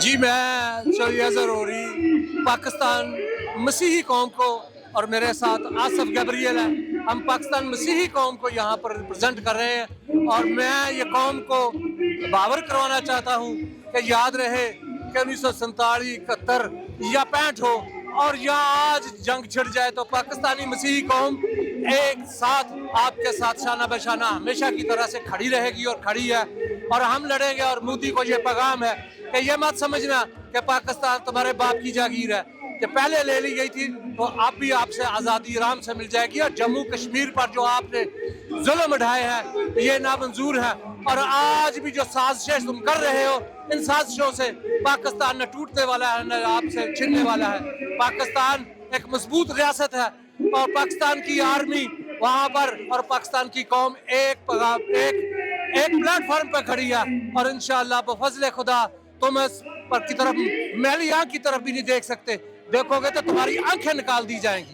जी मैं शरिया ज़रूरी पाकिस्तान मसीही कौम को और मेरे साथ आसफ गैब्रियल है, हम पाकिस्तान मसीही कौम को यहाँ पर रिप्रेजेंट कर रहे हैं और मैं ये कौम को बावर करवाना चाहता हूँ कि याद रहे कि 1947, 71 या 65 हो और या आज जंग छिड़ जाए तो पाकिस्तानी मसीही कौम एक साथ आपके साथ शाना बशाना हमेशा की तरह से खड़ी रहेगी और खड़ी है और हम लड़ेंगे। और मोदी को ये पैगाम है कि ये मत समझना कि पाकिस्तान तुम्हारे बाप की जागीर है कि पहले ले ली गई थी तो अब भी आपसे आज़ादी आराम से मिल जाएगी। और जम्मू कश्मीर पर जो आपने जुल्म उठाए हैं ये नामंजूर है और आज भी जो साजिशें तुम कर रहे हो इन साजिशों से पाकिस्तान न टूटने वाला है न आपसे छिनने वाला है। पाकिस्तान एक मजबूत रियासत है और पाकिस्तान की आर्मी वहाँ पर और पाकिस्तान की कौम एक प्लेटफॉर्म पर खड़ी है और इंशाअल्लाह बफज़ल खुदा तुम इस पर की तरफ मैली आँख की तरफ भी नहीं देख सकते, देखोगे तो तुम्हारी आंखें निकाल दी जाएंगी।